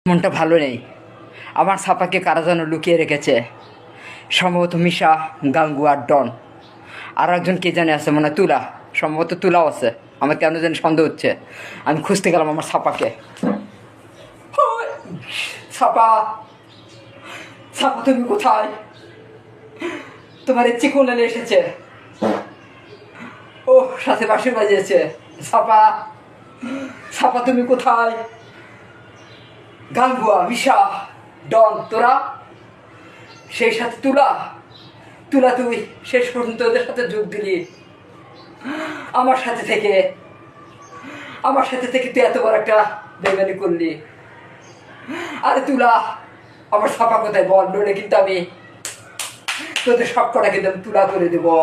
মনটা ভালো নেই। আমার ছাপাকে কারা যেন লুকিয়ে রেখেছে, সম্ভবত মিশা, গাঙ্গুয়ার ডন, আর একজন কে জানে আছে, মনে হয় তুলা, সম্ভবত তুলাও আছে। আমার কেন জানি সন্দেহ হচ্ছে। আমি খুঁজতে গেলাম আমার ছাপাকে। ছাপা, ছাপা তুমি কোথায়? তোমার ইচ্ছে কোন এসেছে? ও সাথে বাঁশি বাজিয়েছে। ছাপা, ছাপা তুমি কোথায়? গাঙ্গুয়া, মিশা, ডন তোরা, সেই সাথে তুলা, তুলা তুই শেষ পর্যন্ত ওদের সাথে যোগ দিলি। আমার সাথে থেকে, আমার সাথে থেকে তুই এত বড় একটা বেমানি করলি। আরে তুলা, আমার ছাপা কোথায় বল, নইলে কিন্তু আমি তোদের সব কটা কিন্তু আমি তুলা করে দেবো।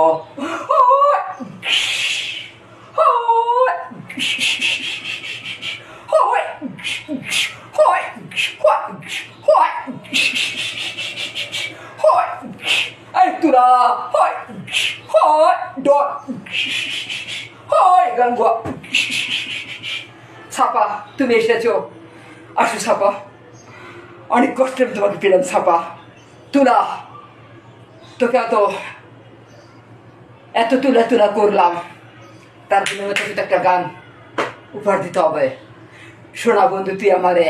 এই তুলা, গাঙ্গুয়া, ছাপা তুমি এসেছো, আসো ছাপা, অনেক কষ্টে আমি তোমাকে পেলাম ছাপা। তুলা, তোকে এত তুলা তুলা করলাম, তার জন্য তোকে একটা গান উপহার দিতে হবে। শোনা বন্ধু, তুই আমারে